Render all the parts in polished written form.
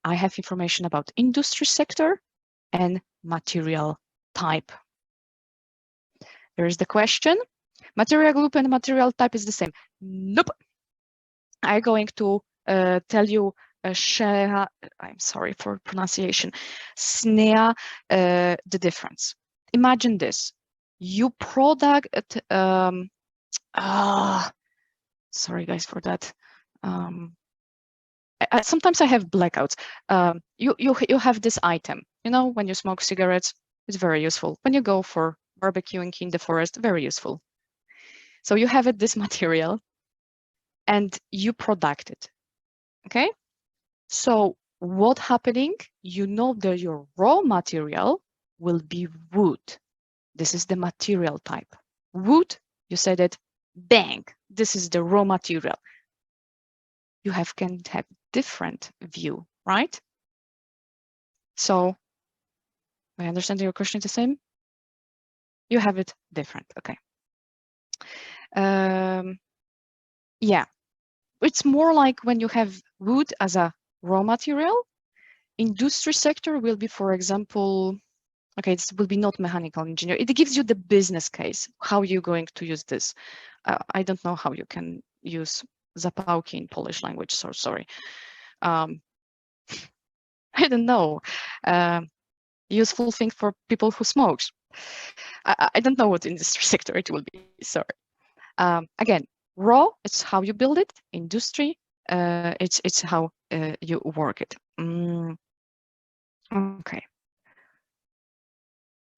I have information about industry sector and material type. There is the question. Material group and material type is the same. Nope. I'm going to tell you I'm sorry for pronunciation, SNEA, the difference. Imagine this. You product, sorry guys for that. Sometimes I have blackouts. You have this item, you know, when you smoke cigarettes, it's very useful. When you go for barbecuing in the forest, very useful. So you have this material and you product it, okay? So what happening? You know that your raw material will be wood. This is the material type. Wood, you said it, bang, this is the raw material. You can have different view, right? So I understand your question is the same. You have it different, okay. Yeah, it's more like when you have wood as a raw material. Industry sector will be, for example, okay, this will be not mechanical engineer. It gives you the business case, how you're going to use this. I don't know how you can use zapałki in Polish language, so sorry. I don't know. Useful thing for people who smokes. I don't know what industry sector it will be, sorry. Again, raw, it's how you build it. Industry, it's how you work it. Okay.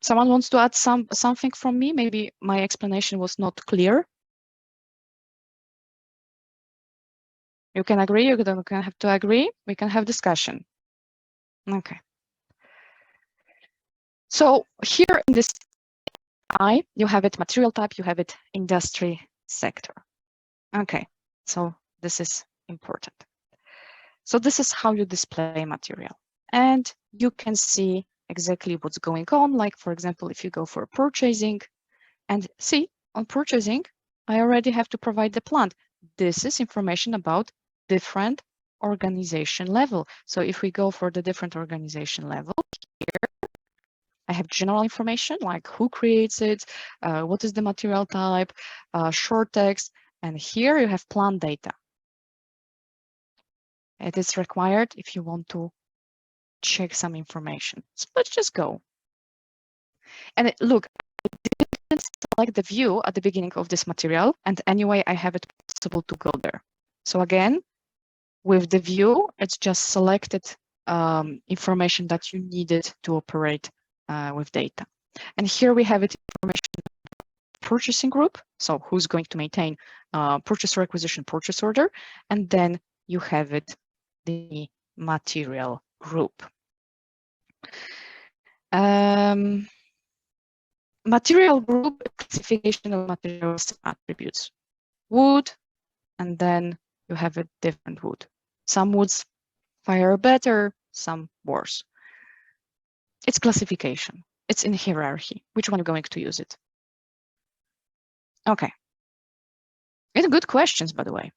Someone wants to add something from me? Maybe my explanation was not clear. You can agree, you don't have to agree. We can have discussion. Okay. So here in this you have it material type, you have it industry sector. Okay, so this is important. So this is how you display material. And you can see exactly what's going on. Like, for example, if you go for purchasing and see on purchasing, I already have to provide the plant. This is information about different organization level. So if we go for the different organization level, here I have general information like who creates it, what is the material type, short text, and here you have plant data. It is required if you want to check some information. So let's just go. And look, I didn't select the view at the beginning of this material, and anyway, I have it possible to go there. So again, with the view, it's just selected information that you needed to operate with data. And here we have it information purchasing group. So who's going to maintain purchase requisition purchase order, and then you have it the material group. Material group classification of materials attributes. Wood, and then you have a different wood. Some woods fire better, some worse. It's classification. It's in hierarchy. Which one are you going to use it? Okay. It's good questions, by the way.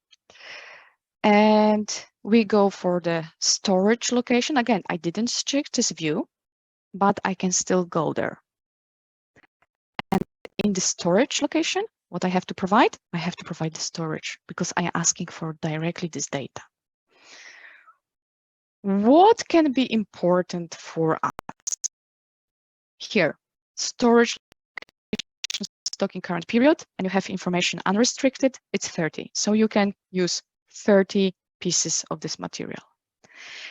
And we go for the storage location. Again, I didn't check this view, but I can still go there. And in the storage location, what I have to provide? I have to provide the storage because I am asking for directly this data. What can be important for us? Here, storage stocking current period, and you have information unrestricted, it's 30. So you can use 30 pieces of this material.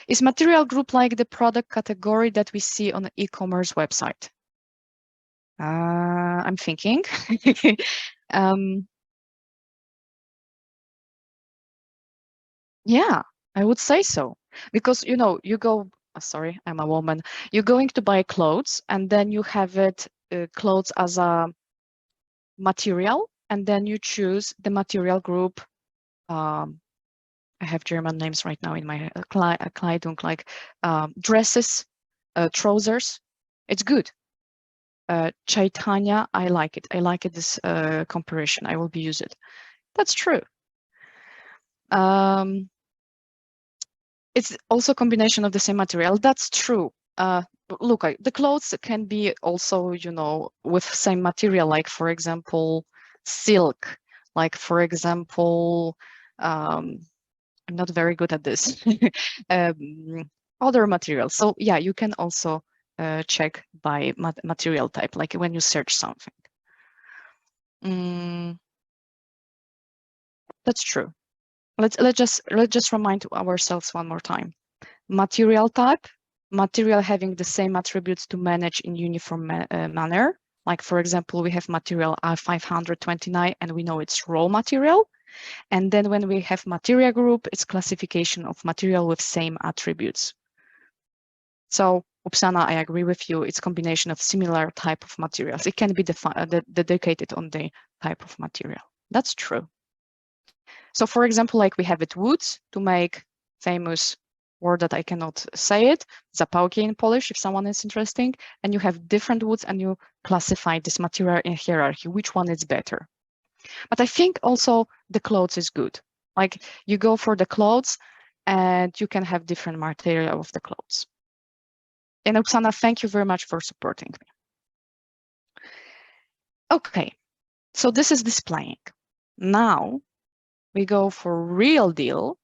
Is material group like the product category that we see on the e-commerce website? I'm thinking. Yeah, I would say so. Because, you know, you go, sorry, I'm a woman. You're going to buy clothes and then you have it clothes as a material, and then you choose the material group. I have German names right now in my Kleidung, like dresses, trousers. It's good. Chaitanya, I like it. I like it, this comparison. I will be use it. That's true. It's also a combination of the same material. That's true. Look, the clothes can be also, you know, with same material, like for example, silk, like for example, I'm not very good at this, other materials. So yeah, you can also check by material type, like when you search something. That's true. Let's just remind ourselves one more time. Material type, material having the same attributes to manage in uniform manner. Like for example, we have material R529 and we know it's raw material. And then when we have material group, it's classification of material with same attributes. So Upsana, I agree with you. It's combination of similar type of materials. It can be dedicated on the type of material. That's true. So for example, like we have it woods to make famous word that I cannot say it, zapałki in Polish, if someone is interesting, and you have different woods and you classify this material in hierarchy, which one is better. But I think also the clothes is good. Like you go for the clothes and you can have different material of the clothes. And Oksana, thank you very much for supporting me. Okay, so this is displaying. Now we go for real deal,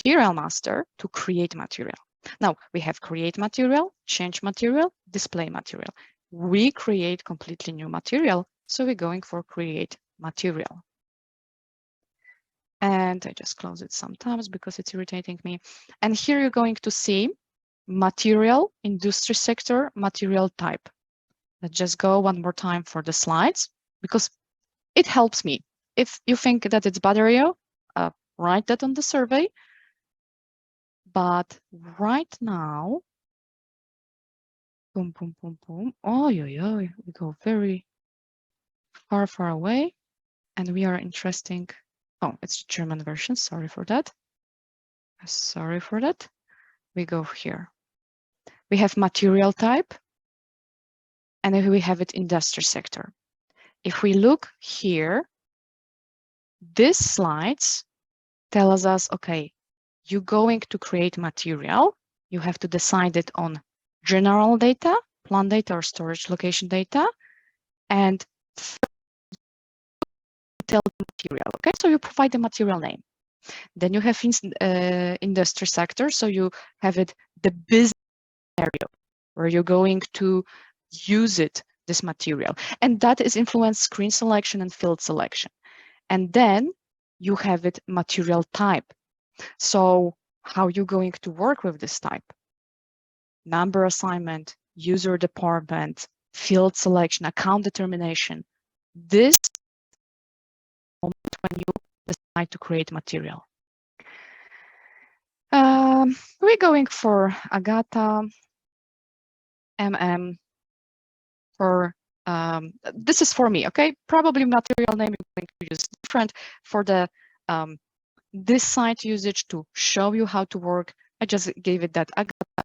material master to create material. Now we have create material, change material, display material. We create completely new material. So we're going for create material. And I just close it sometimes because it's irritating me. And here you're going to see material, industry sector, material type. Let's just go one more time for the slides because it helps me. If you think that it's battery, write that on the survey. But right now, boom, boom, boom, boom. Oh, we go very far away. And we are interesting. Oh, it's the German version. Sorry for that. Sorry for that. We go here. We have material type. And then we have it industry sector. If we look here, these slides tell us, okay, you're going to create material. You have to decide it on general data, plant data or storage location data, and tell the material. Okay, so you provide the material name. Then you have industry sector. So you have it the business area where you're going to use it, this material. And that is influence screen selection and field selection. And then you have it material type. So how you going to work with this type? Number assignment, user department, field selection, account determination. This moment when you decide to create material. We're going for Agata, for this is for me, okay? Probably material name is going to use different for the this site usage to show you how to work. I just gave it that Agata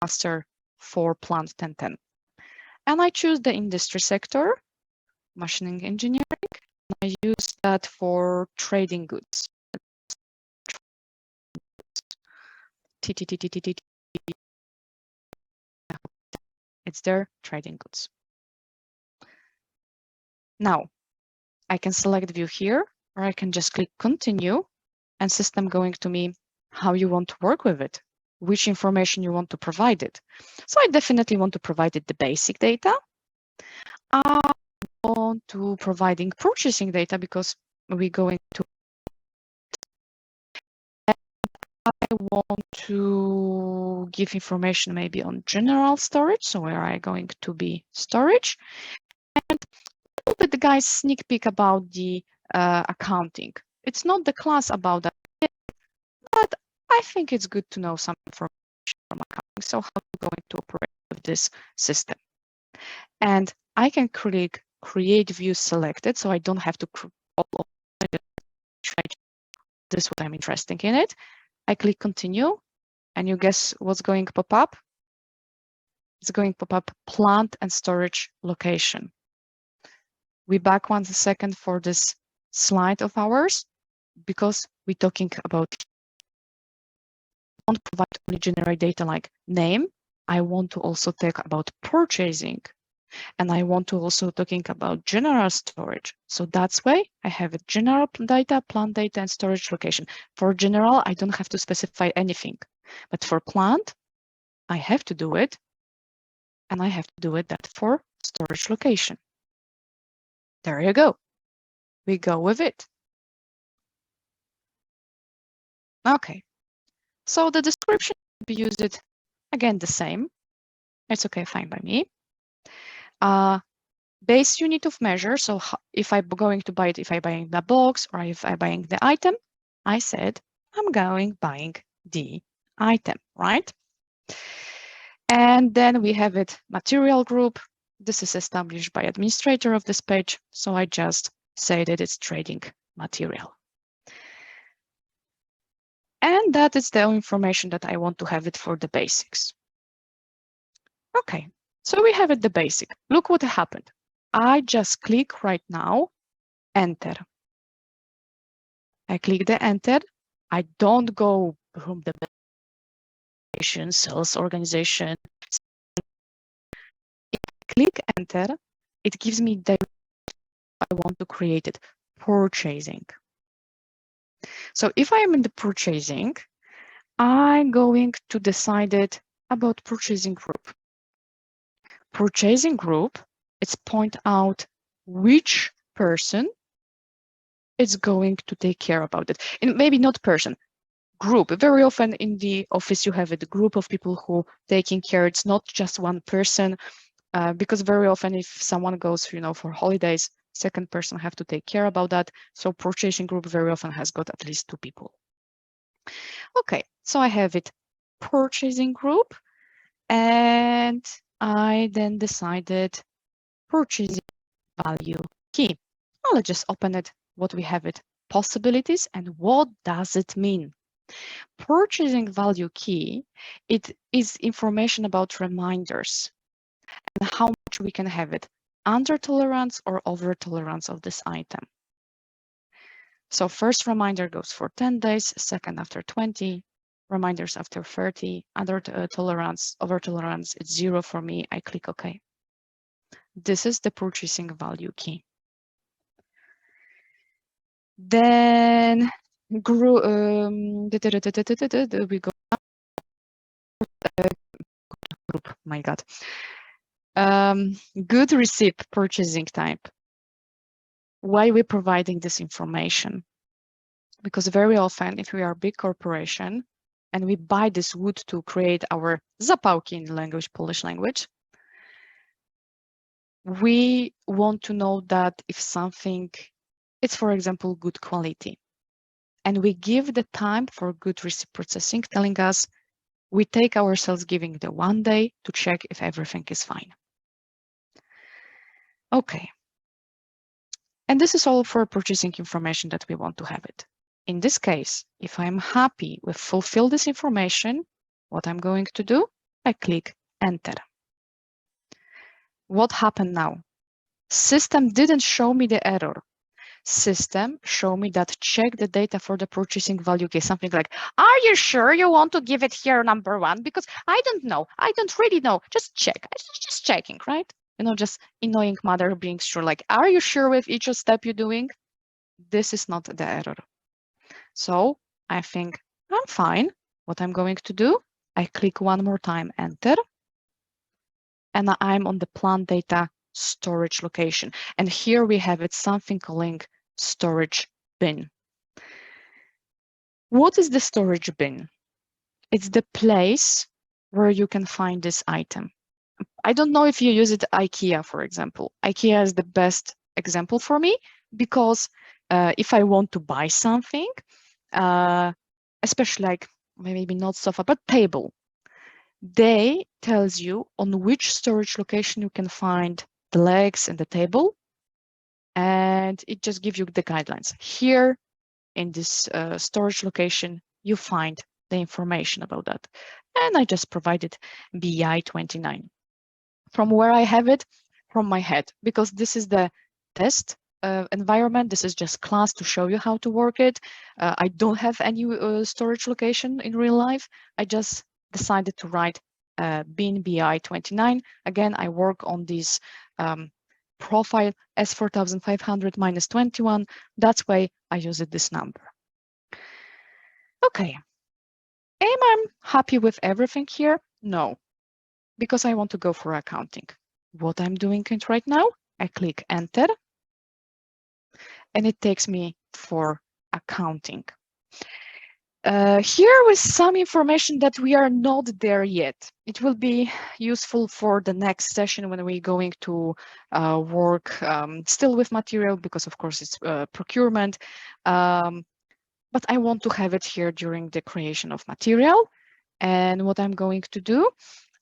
master for plant 1010. And I choose the industry sector, machining engineering. I use that for trading goods. It's there, trading goods. Now, I can select view here, or I can just click continue, and system going to me how you want to work with it, which information you want to provide it. So I definitely want to provide it the basic data. I want to providing purchasing data because we're going to. I want to give information maybe on general storage, so where are going to be storage, and a little bit the guys sneak peek about the accounting. It's not the class about that, but I think it's good to know some information from accounting. So how are you going to operate with this system? And I can click create view selected, so I don't have to all this is what I'm interested in it. I click continue, and you guess what's going to pop up? It's going to pop up plant and storage location. We back 1 second for this slide of ours because we're talking about don't provide only generate data like name. I want to also talk about purchasing. And I want to also talking about general storage. So that's why I have a general data, plant data, and storage location. For general, I don't have to specify anything. But for plant, I have to do it. And I have to do it that for storage location. There you go. We go with it. Okay. So the description we use it again the same. It's okay, fine by me. Base unit of measure. So if I'm going to buy it, if I'm buying the box or if I'm buying the item, I said I'm buying the item, right? And then we have it material group. This is established by administrator of this page. So I just say that it's trading material. And that is the information that I want to have it for the basics. Okay, so we have it the basic. Look what happened. I just click right now, enter. I click the enter. I don't go from the sales organization. If I click enter, it gives me the I want to create it, purchasing. So if I am in the purchasing, I'm going to decide it about purchasing group. Purchasing group, it's point out which person is going to take care about it. And maybe not person, group. Very often in the office, you have a group of people who taking care. It's not just one person, because very often if someone goes, for holidays, second person have to take care about that. So purchasing group very often has got at least 2 people. Okay, so I have it purchasing group, and I then decided purchasing value key. I'll just open it, what we have it, possibilities, and what does it mean? Purchasing value key, it is information about reminders and how much we can have it, under tolerance or over tolerance of this item. So first reminder goes for 10 days, second after 20, reminders after 30, under tolerance, over tolerance, it's 0 for me, I click OK. This is the purchasing value key. Then we go group, my God. Good receipt purchasing type. Why we're providing this information? Because very often, if we are a big corporation and we buy this wood to create our zapałki in language, Polish language, we want to know that if something, it's for example, good quality. And we give the time for good receipt processing, telling us we take ourselves giving the 1 day to check if everything is fine. Okay. And this is all for purchasing information that we want to have it. In this case, if I'm happy with fulfill this information, what I'm going to do, I click enter. What happened now? System didn't show me the error. System show me that check the data for the purchasing value case, something like, are you sure you want to give it here number 1? Because I don't know. I don't really know. Just check. Just checking, right? Just annoying mother being sure, like, are you sure with each step you're doing? This is not the error. So I think I'm fine. What I'm going to do, I click one more time, enter, and I'm on the plant data storage location. And here we have it, something calling storage bin. What is the storage bin? It's the place where you can find this item. I don't know if you use it at IKEA, for example. IKEA is the best example for me because if I want to buy something, especially like maybe not sofa, but table, they tells you on which storage location you can find the legs and the table, and it just gives you the guidelines. Here in this storage location, you find the information about that. And I just provided BI 29. From where I have it, from my head, because this is the test environment. This is just class to show you how to work it. I don't have any storage location in real life. I just decided to write bin bi29. Again, I work on this profile S4500 minus 21. That's why I use this number. Okay. Am I happy with everything here? No, because I want to go for accounting. What I'm doing it right now, I click enter and it takes me for accounting. Here with some information that we are not there yet. It will be useful for the next session when we're going to work still with material, because of course it's procurement. But I want to have it here during the creation of material. And what I'm going to do,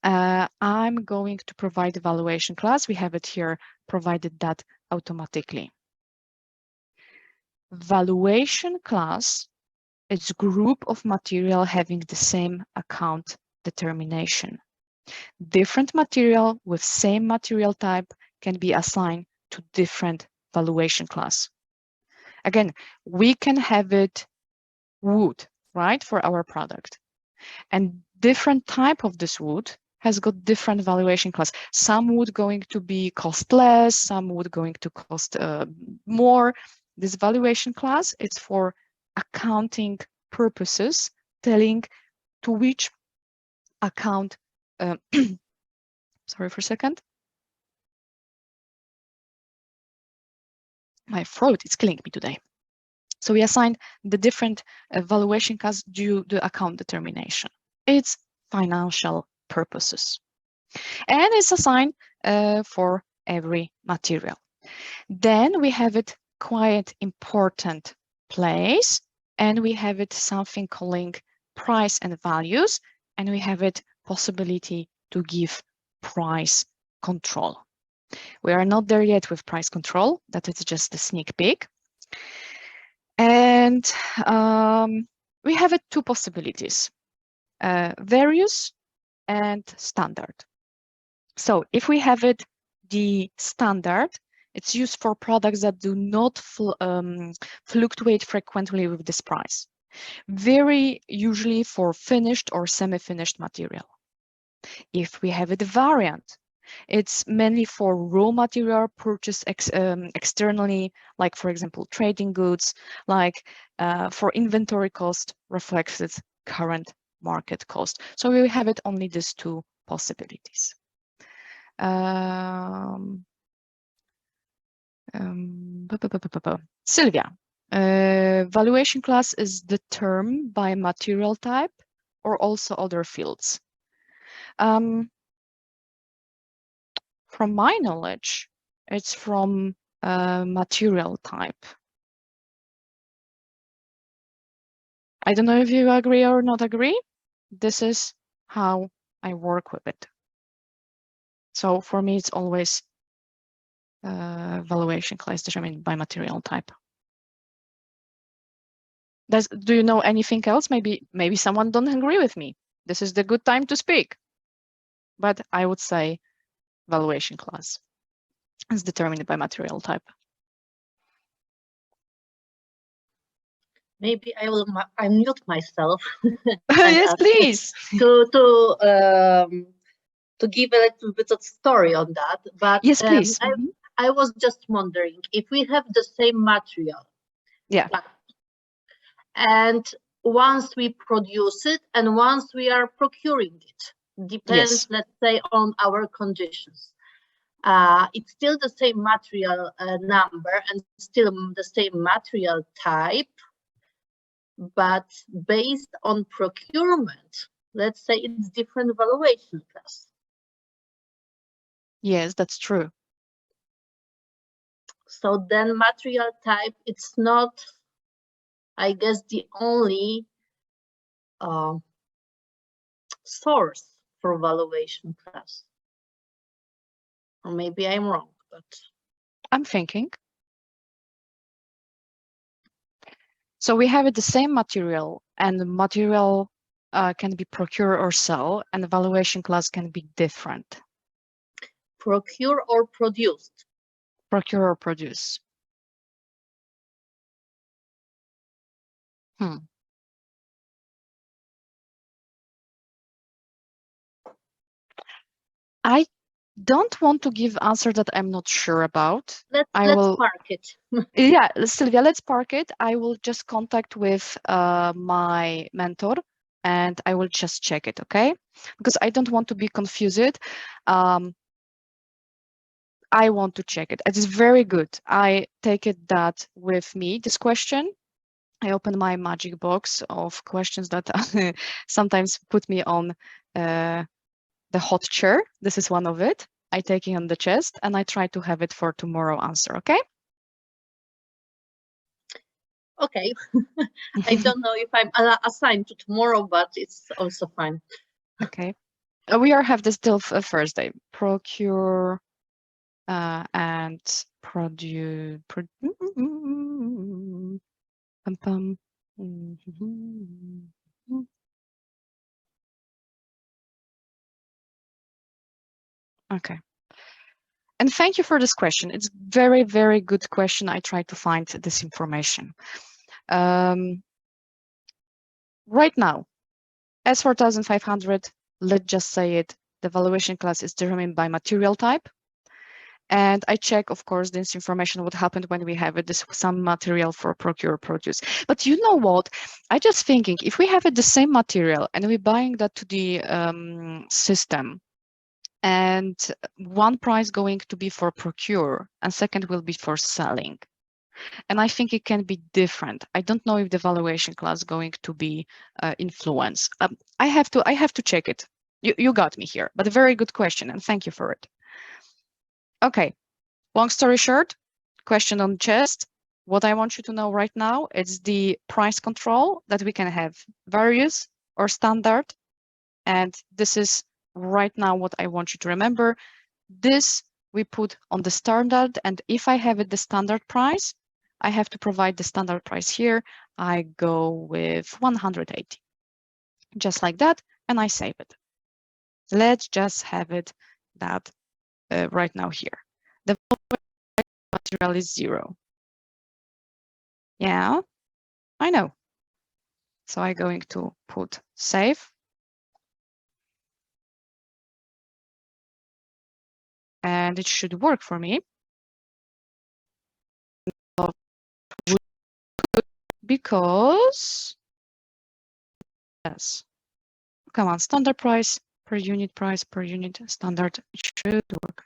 I'm going to provide evaluation class. We have it here, provided that automatically. Valuation class, it's group of material having the same account determination. Different material with same material type can be assigned to different valuation class. Again, we can have it wood, right, for our product. And different type of this wood has got different valuation class. Some wood going to be cost less, some wood going to cost more. This valuation class, it's for accounting purposes, telling to which account, sorry for a second. My throat is killing me today. So we assigned the different valuation class due to account determination. It's financial purposes. And it's assigned for every material. Then we have it quite important place, and we have it something calling price and values, and we have it possibility to give price control. We are not there yet with price control, that is just a sneak peek. And we have it two possibilities, various and standard. So if we have it the standard, it's used for products that do not fluctuate frequently with this price. Very usually for finished or semi-finished material. If we have it variant, it's mainly for raw material purchased externally, like for example, trading goods, like for inventory cost reflects its current market cost. So we have it only these two possibilities. Sylvia, valuation class is determined by material type or also other fields? From my knowledge, it's from material type. I don't know if you agree or not agree. This is how I work with it. So for me, it's always valuation class determined by material type. Do you know anything else? Maybe someone don't agree with me. This is the good time to speak. But I would say valuation class is determined by material type. Maybe I will unmute myself. Yes, please. To give a little bit of story on that. But yes, please. I was just wondering if we have the same material. Yeah. And once we produce it and once we are procuring it, depends, yes, let's say, on our conditions. It's still the same material number and still the same material type, but based on procurement, let's say it's different valuation class. Yes, that's true. So then material type, it's not, I guess, the only source for valuation class. Or maybe I'm wrong, but I'm thinking. So we have it the same material, and the material can be procure or sell, and the valuation class can be different. Procure or produced? Procure or produce. I don't want to give answer that I'm not sure about. Let's park it. Yeah, Sylvia, let's park it. I will just contact with my mentor and I will just check it, okay? Because I don't want to be confused. I want to check it. It is very good. I take it that with me, this question. I open my magic box of questions that sometimes put me on the hot chair. This is one of it. I take it on the chest and I try to have it for tomorrow answer, okay? Okay. I don't know if I'm assigned to tomorrow, but it's also fine. Okay. We have this till Thursday. Procure and produce. Okay. And thank you for this question. It's very, very good question. I tried to find this information. Right now, S4500, let's just say it, the valuation class is determined by material type. And I check, of course, this information, what happened when we have some material for procure produce. But you know what? I just thinking, if we have the same material and we're buying that to the system, and one price going to be for procure and second will be for selling. And I think it can be different. I don't know if the valuation class going to be influence. I have to check it. You got me here, but a very good question and thank you for it. Okay, long story short, question on chest. What I want you to know right now is the price control that we can have various or standard. And this is right now what I want you to remember. This we put on the standard, and if I have the standard price, I have to provide the standard price here. I go with 180, just like that, and I save it. Let's just have it that right now here. The material is 0. Yeah, I know. So I'm going to put save. And it should work for me. Because, yes, come on, standard price per unit standard, it should work.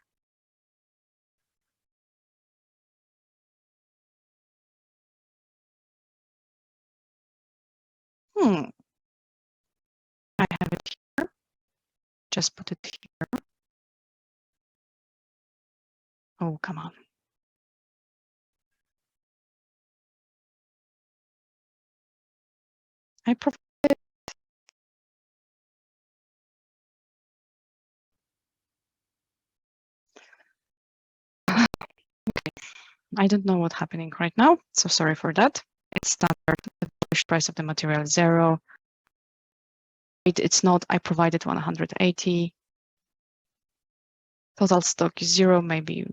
I have it here. Just put it here. Oh, come on. I provide it. Okay. I don't know what's happening right now, so sorry for that. It's standard. The price of the material is 0. It's not. I provided 180. Total stock is 0. Maybe you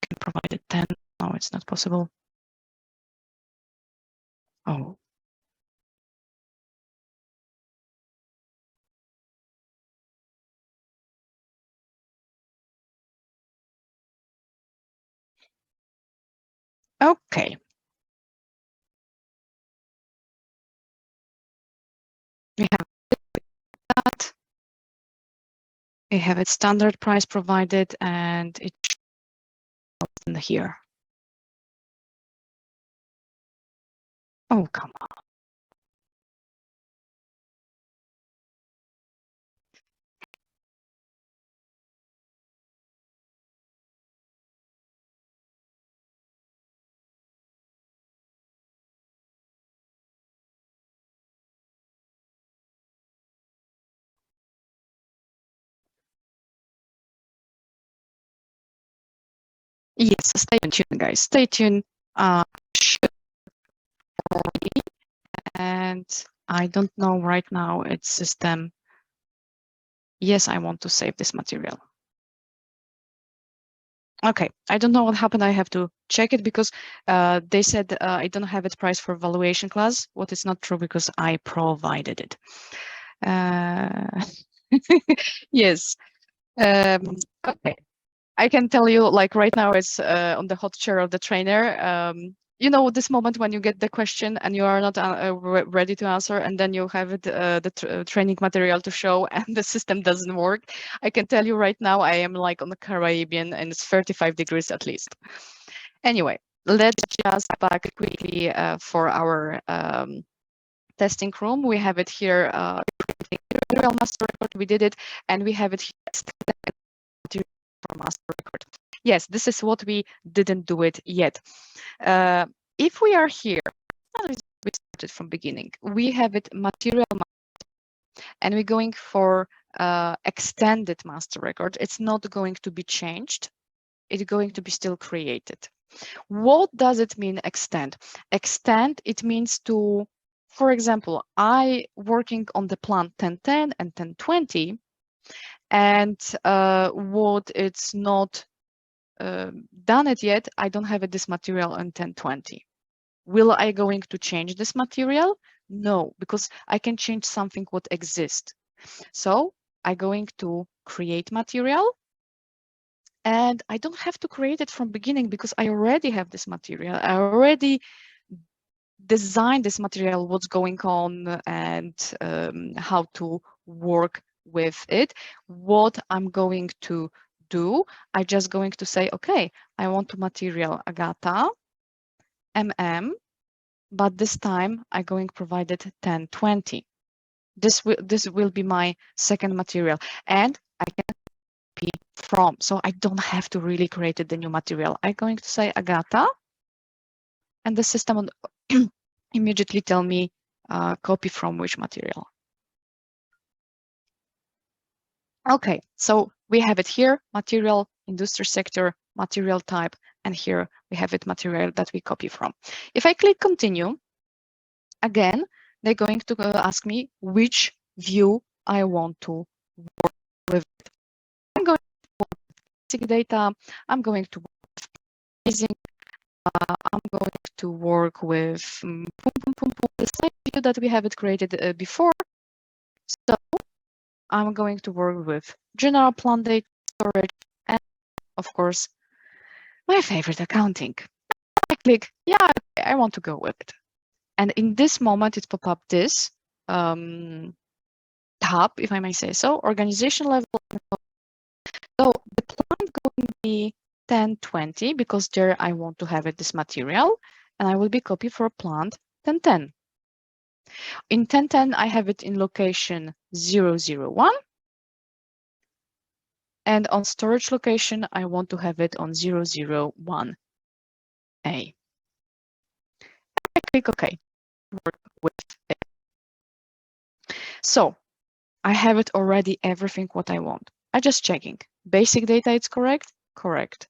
can provide it 10. No, it's not possible. Oh. Okay. We have that. We have its standard price provided, and it's in here. Oh, come on. Yes, stay tuned, guys. Stay tuned. And I don't know right now its system. Yes, I want to save this material. Okay, I don't know what happened. I have to check it because they said I don't have it priced for valuation class. What is not true because I provided it. Yes. Okay. I can tell you, like right now, it's on the hot chair of the trainer. You know, this moment when you get the question and you are not ready to answer, and then you have it, the training material to show, and the system doesn't work. I can tell you right now, I am like on the Caribbean, and it's 35 degrees at least. Anyway, let's just back quickly for our testing room. We have it here. Material master record. We did it, and we have it here for master record. Yes, this is what we didn't do it yet. If we are here, we started from beginning. We have it material and we're going for extended master record. It's not going to be changed. It's going to be still created. What does it mean extend? Extend, it means to, for example, I working on the plan 1010 and 1020, and what it's not done it yet, I don't have this material on 1020. Will I going to change this material? No, because I can change something what exists. So I'm going to create material, and I don't have to create it from beginning because I already have this material. I already designed this material, what's going on, and how to work with it. What I'm going to do, I just going to say, okay, I want to material Agata, but this time I'm going provided 1020. This will be my second material, and I can copy from, so I don't have to really create the new material. I'm going to say Agata, and the system will immediately tell me copy from which material. Okay, so we have it here, material, industry sector, material type, and here we have it material that we copy from. If I click continue, again, they're going to ask me which view I want to work with. I'm going to work with basic data. I'm going to work with pricing. I'm going to work with the same view that we have it created before. So I'm going to work with general plan data storage and, of course, my favorite, accounting. I click, yeah, I want to go with it. And in this moment, it pop up this tab, if I may say so, organization level. So the plan going to be 1020 because there I want to have it this material, and I will be copy for plant 1010. In 1010, I have it in location 001. And on storage location, I want to have it on 001A. I click OK. Work with it. So I have it already, everything what I want. I just checking. Basic data, it's correct? Correct.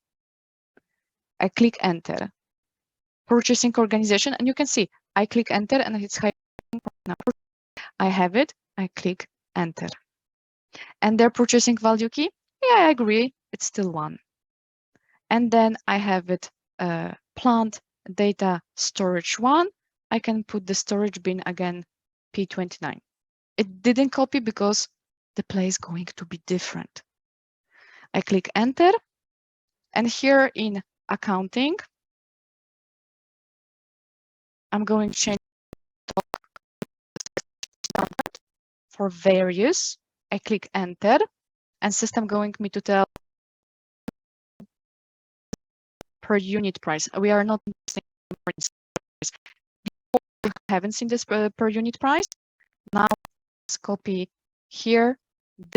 I click enter. Purchasing organization, and you can see I click enter and it's number. I have it. I click enter. And their purchasing value key? Yeah, I agree. It's still 1. And then I have it plant data storage 1. I can put the storage bin again, P29. It didn't copy because the place is going to be different. I click enter, and here in accounting, I'm going to change for various. I click enter, and system going me to tell per unit price. We are not we haven't seen this per unit price. Now let's copy here.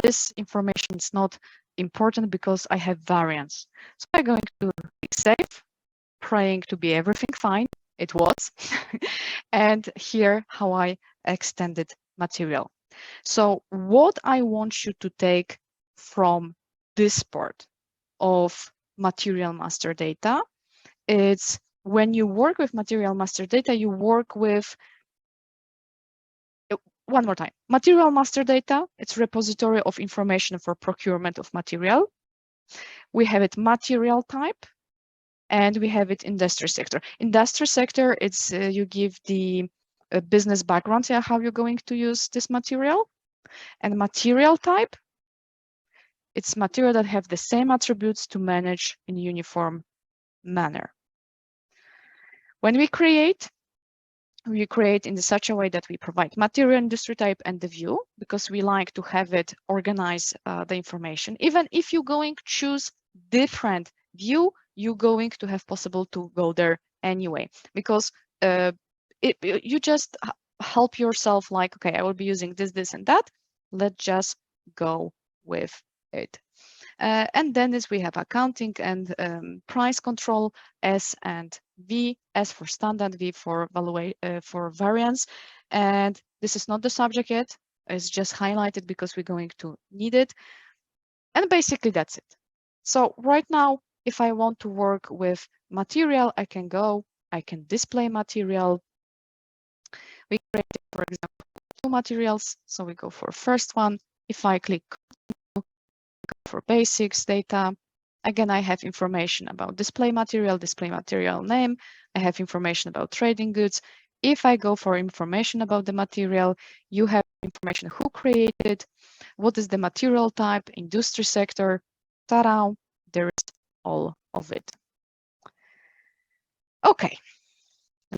This information is not important because I have variance. So I'm going to click save, praying to be everything fine. It was. And here how I extended material. So what I want you to take from this part of material master data, it's when you work with material master data, you work with, one more time, material master data, it's repository of information for procurement of material. We have it material type, and we have it industry sector. Industry sector, it's you give the business background, how you're going to use this material. And material type, it's material that have the same attributes to manage in uniform manner. When we create in such a way that we provide material, industry type, and the view, because we like to have it organize the information. Even if you're going to choose different view, you're going to have possible to go there anyway, because you just help yourself like, okay, I will be using this, and that. Let's just go with it. And then we have accounting and price control, S and V, S for standard, V for variance. And this is not the subject yet. It's just highlighted because we're going to need it. And basically that's it. So right now, if I want to work with material, I can display material. We created, for example, 2 materials. So we go for first one. If I click for basics data, again, I have information about display material name. I have information about trading goods. If I go for information about the material, you have information who created, what is the material type, industry sector, ta-da, there is all of it. Okay,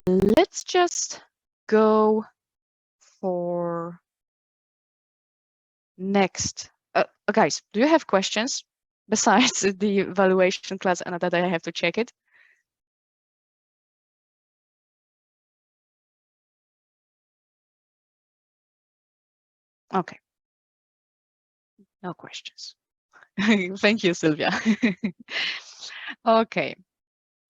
let's just go for next. Guys, do you have questions besides the evaluation class and that I have to check it? Okay. No questions. Thank you, Sylvia. Okay.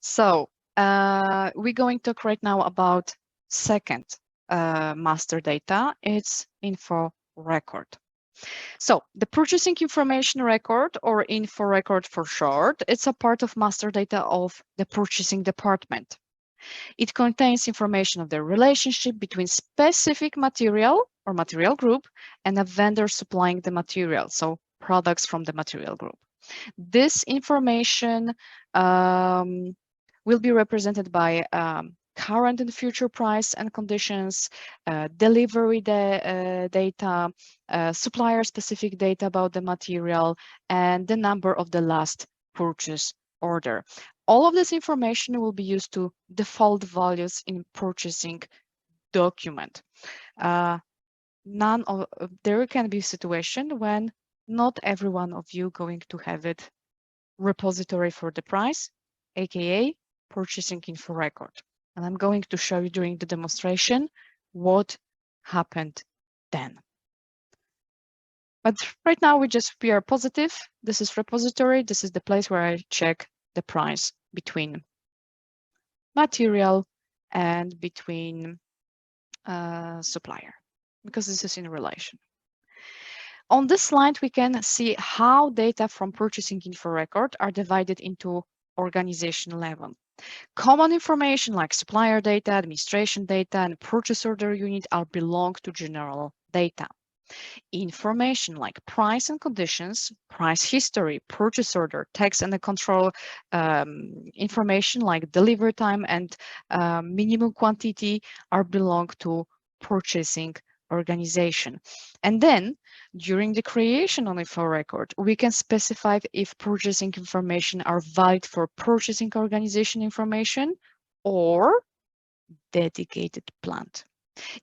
So we're going to talk right now about second master data. It's info record. So the purchasing information record, or info record for short, it's a part of master data of the purchasing department. It contains information of the relationship between specific material or material group and a vendor supplying the material, so products from the material group. This information will be represented by current and future price and conditions, delivery data, supplier-specific data about the material, and the number of the last purchase order. All of this information will be used to default values in purchasing document. There can be a situation when not every one of you going to have it repository for the price, aka purchasing info record. And I'm going to show you during the demonstration what happened then. But right now we are positive. This is repository. This is the place where I check the price between material and between supplier, because this is in relation. On this slide, we can see how data from purchasing info record are divided into organization level. Common information like supplier data, administration data, and purchase order unit are belong to general data. Information like price and conditions, price history, purchase order, tax and the control information like delivery time and minimum quantity are belong to purchasing organization. And then during the creation of info record, we can specify if purchasing information are valid for purchasing organization information or dedicated plant.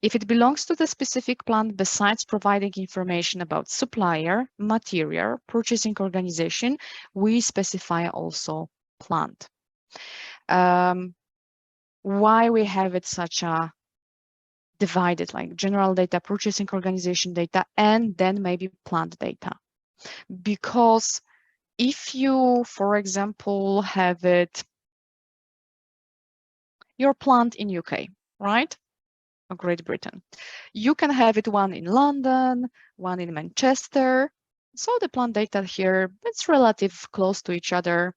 If it belongs to the specific plant, besides providing information about supplier, material, purchasing organization, we specify also plant. Why we have it such a divided, like general data, purchasing organization data, and then maybe plant data? Because if you, for example, have it, your plant in UK, right? Or Great Britain, you can have it one in London, one in Manchester. So the plant data here, it's relative close to each other.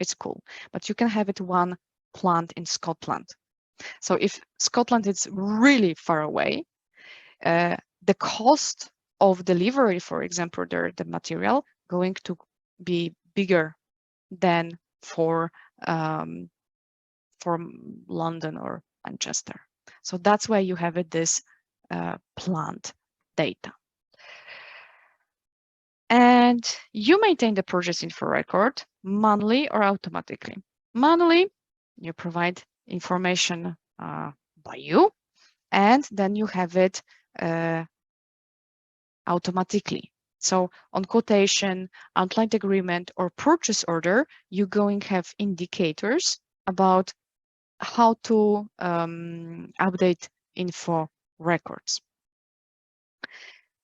It's cool, but you can have it one plant in Scotland. So if Scotland is really far away, the cost of delivery, for example, the material going to be bigger than for London or Manchester. So that's why you have this plant data. And you maintain the purchase info record manually or automatically. Manually, you provide information by you, and then you have it automatically. So on quotation, outlined agreement, or purchase order, you're going to have indicators about how to update info records.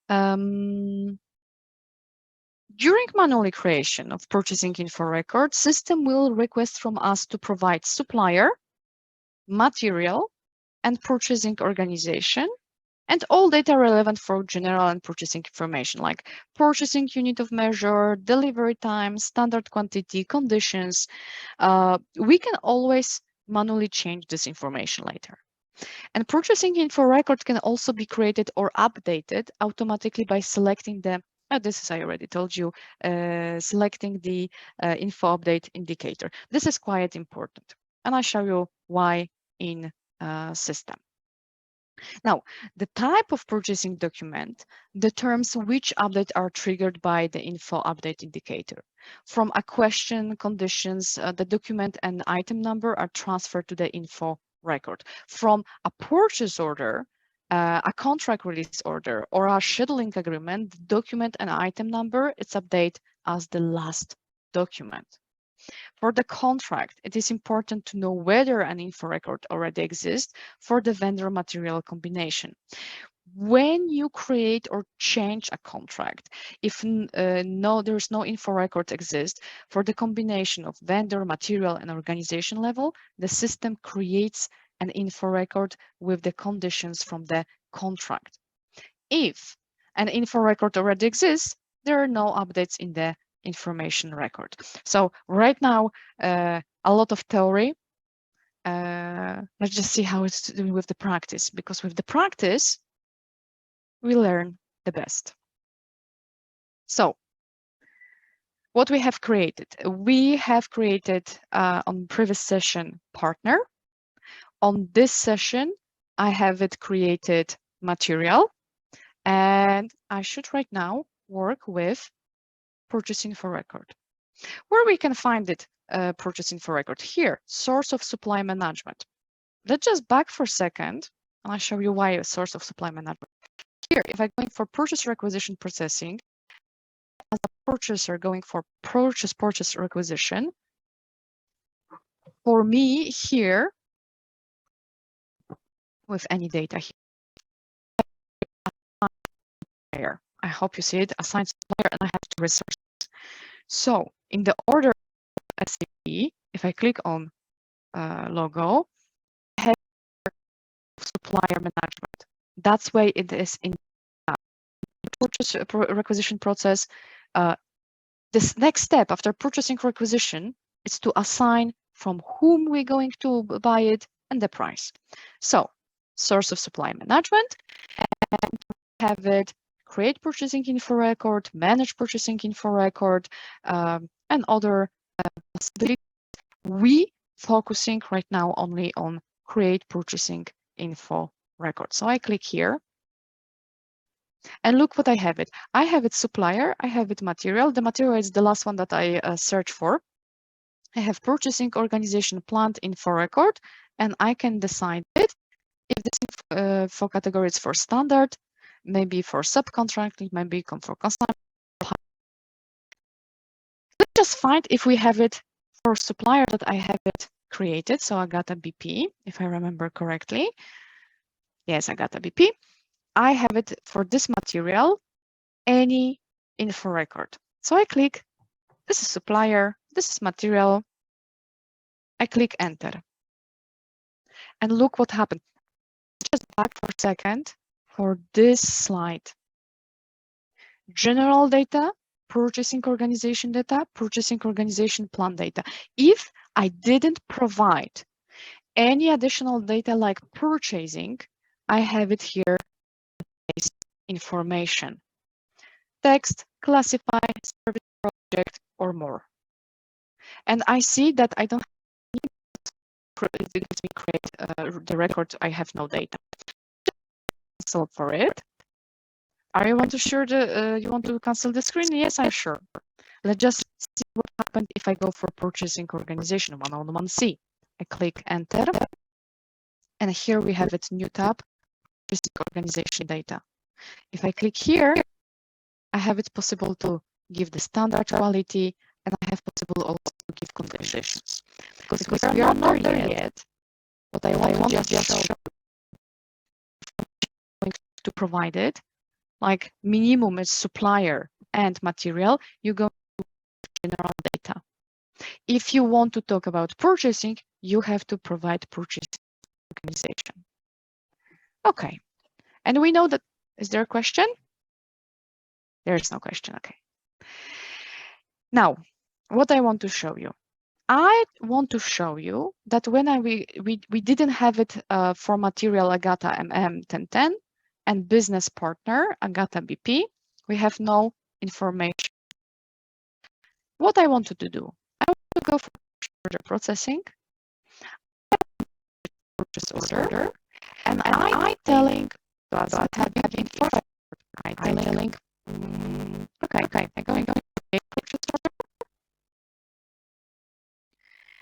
During manual creation of purchasing info record, system will request from us to provide supplier, material, and purchasing organization, and all data relevant for general and purchasing information like purchasing unit of measure, delivery time, standard quantity, conditions. We can always manually change this information later. And purchasing info record can also be created or updated automatically by selecting the, this is I already told you, selecting the info update indicator. This is quite important. And I'll show you why in system. Now, the type of purchasing document determines which updates are triggered by the info update indicator. From a question, conditions, the document and item number are transferred to the info record. From a purchase order, a contract release order, or a scheduling agreement, the document and item number is updated as the last document. For the contract, it is important to know whether an info record already exists for the vendor material combination. When you create or change a contract, if there's no info record exists for the combination of vendor, material, and organization level, the system creates an info record with the conditions from the contract. If an info record already exists, there are no updates in the information record. So right now, a lot of theory. Let's just see how it's doing with the practice, because with the practice, we learn the best. So what we have created on previous session partner. On this session, I have it created material, and I should right now work with purchase info record. Where we can find it, purchase info record here, source of supply management. Let's just back for a second, and I'll show you why a source of supply management. Here, if I'm going for purchase requisition processing, as a purchaser going for purchase requisition, for me here, with any data here, I hope you see it, assign supplier, and I have two resources. So in the order SAP, if I click on logo, I have supplier management. That's why it is in the purchase requisition process. This next step after purchasing requisition is to assign from whom we're going to buy it and the price. So source of supply management, and have it create purchasing info record, manage purchasing info record, and other possibilities. We focusing right now only on create purchasing info record. So I click here and look what I have it. I have it supplier, I have it material. The material is the last one that I search for. I have purchasing organization plant info record, and I can decide it if this info category is for standard, maybe for subcontracting, maybe for consignment. Let's just find if we have it for supplier that I have it created. So I got a BP, if I remember correctly. Yes, I got a BP. I have it for this material, any info record. So I click, this is supplier, this is material. I click enter. And look what happened. Just back for a second for this slide. General data, purchasing organization data, purchasing organization plan data. If I didn't provide any additional data like purchasing, I have it here, information, text, classified, service project, or more. And I see that I don't it gives me create the record. I have no data. So for it, are you want to share the you want to cancel the screen? Yes, I'm sure. Let's just see what happened if I go for purchasing organization 101C. I click enter, and here we have it, new tab, purchasing organization data. If I click here, I have it possible to give the standard quality, and I have possible also to give conditions. Because we are not there yet, what I want to just show to provide it, like minimum is supplier and material, you go to general data. If you want to talk about purchasing, you have to provide purchasing organization. Okay, and we know that, is there a question? There is no question, okay. Now, what I want to show you. I want to show you that when we didn't have it for material Agata MM 1010 and business partner Agata BP, we have no information. What I wanted to do, I want to go for order processing, purchase order, and I telling was having for I telling okay, I'm going to purchase order,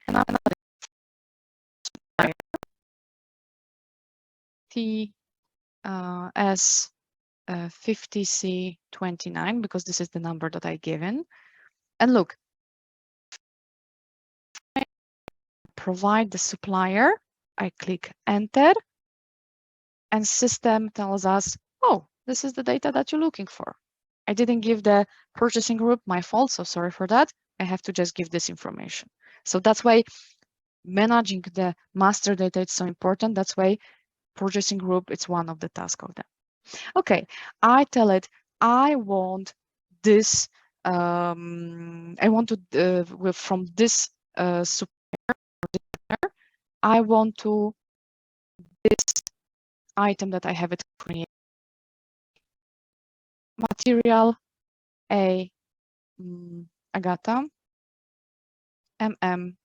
and I'm T as 50C29 because this is the number that I given. And look, I provide the supplier, I click enter, and system tells us, oh, this is the data that you're looking for. I didn't give the purchasing group, my fault, so sorry for that. I have to just give this information. So that's why managing the master data is so important. That's why purchasing group, it's one of the tasks of them. Okay, I tell it, I want this, I want to, from this supplier, I want to this item that I have it create. Material A, Agata, MM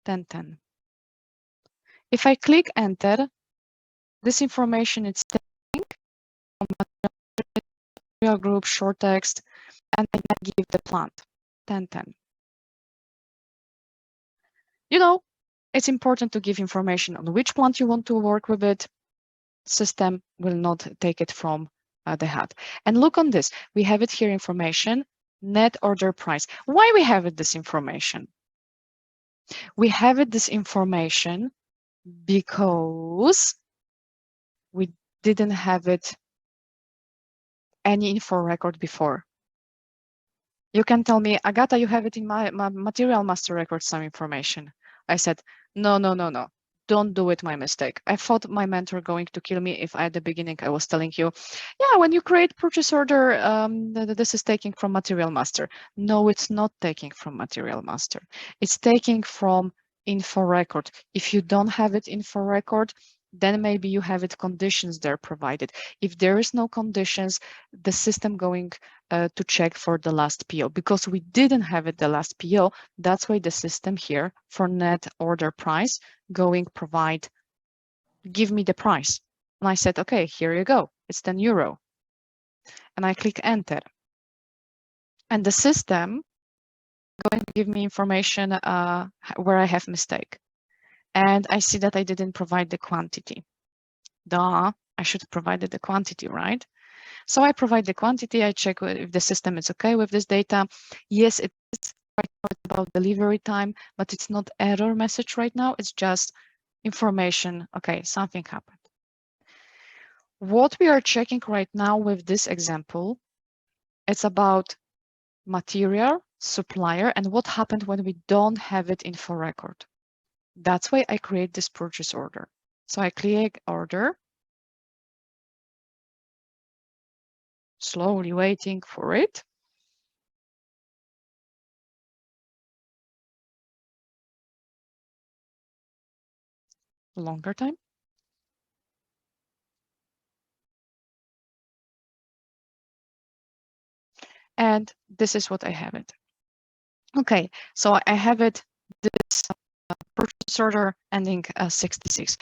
1010. If I click enter, this information is taken from material group, short text, and I give the plant 1010. You know, it's important to give information on which plant you want to work with it. System will not take it from the hat. And look on this, we have it here information, net order price. Why we have it this information? We have it this information because we didn't have it any info record before. You can tell me, Agata, you have it in my material master record, some information. I said, no, don't do it, my mistake. I thought my mentor going to kill me if at the beginning I was telling you, yeah, when you create purchase order, this is taking from material master. No, it's not taking from material master. It's taking from info record. If you don't have it info record, then maybe you have it conditions there provided. If there is no conditions, the system going to check for the last PO because we didn't have it the last PO. That's why the system here for net order price going provide, give me the price. And I said, okay, here you go. It's 10 euro. And I click enter. And the system going to give me information where I have mistake. And I see that I didn't provide the quantity. Duh, I should have provided the quantity, right? So I provide the quantity, I check if the system is okay with this data. Yes, it is right about delivery time, but it's not error message right now. It's just information. Okay, something happened. What we are checking right now with this example, it's about material, supplier, and what happened when we don't have it info record. That's why I create this purchase order. So I click order, slowly waiting for it. Longer time. And this is what I have it. Okay, so I have it, this purchase order ending 66.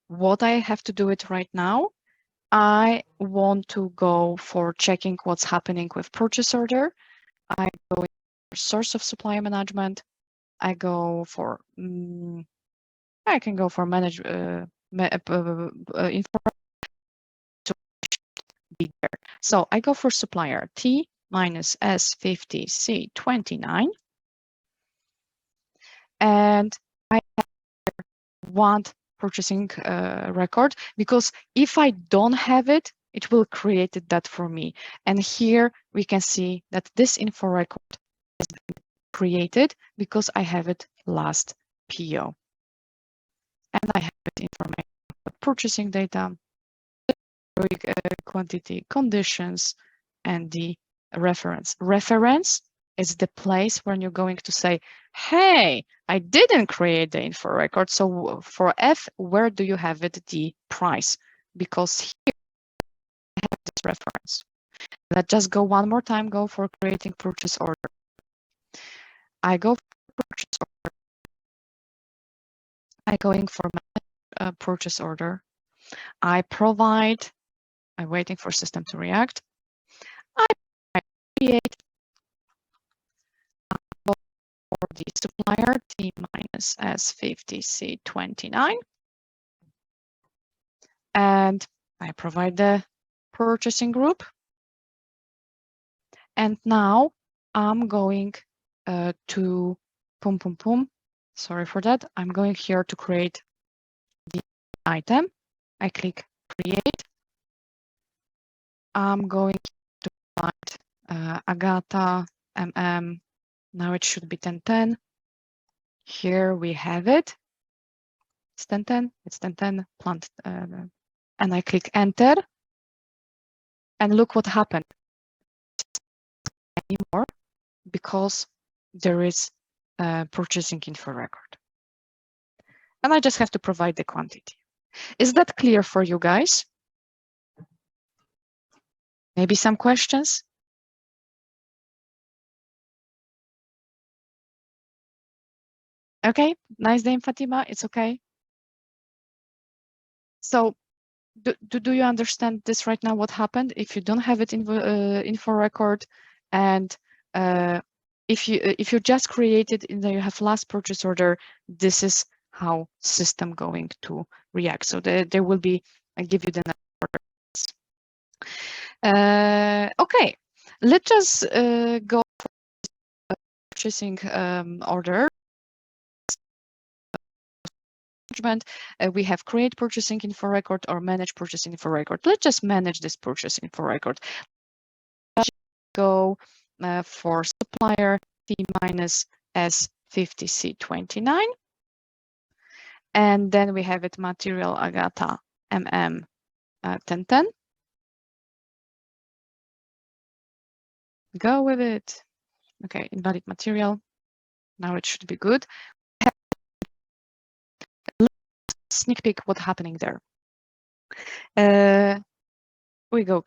What I have to do it right now, I want to go for checking what's happening with purchase order. I go for source of supply management. I go for, I can go for manage info to be there. So I go for supplier T minus S50C29. And I want purchasing record, because if I don't have it, it will create that for me. And here we can see that this info record is created because I have it last PO. And I have it information about purchasing data, quantity, conditions, and the reference. Reference is the place when you're going to say, hey, I didn't create the info record. So for F, where do you have it, the price? Because here I have this reference. Let's just go one more time, go for creating purchase order. I go for purchase order. I going for purchase order. I provide, I'm waiting for system to react. I create for the supplier T minus S50C29. And I provide the purchasing group. And now I'm going to sorry for that. I'm going here to create the item. I click create. I'm going to write Agata MM. Now it should be 1010. Here we have it. It's 1010. It's 1010 plant. And I click enter. And look what happened. Anymore, because there is purchasing info record. And I just have to provide the quantity. Is that clear for you guys? Maybe some questions? Okay, nice name, Fatima. It's okay. So do you understand this right now, what happened? If you don't have it in info record, and if you just created and then you have last purchase order, this is how system going to react. So there will be, I give you the number. Okay, let's just go for purchasing order. Management, we have create purchasing info record or manage purchasing info record. Let's just manage this purchasing info record. Go for supplier T minus S50C29. And then we have it material Agata MM 1010. Go with it. Okay, invalid material. Now it should be good. Sneak peek what's happening there. We go.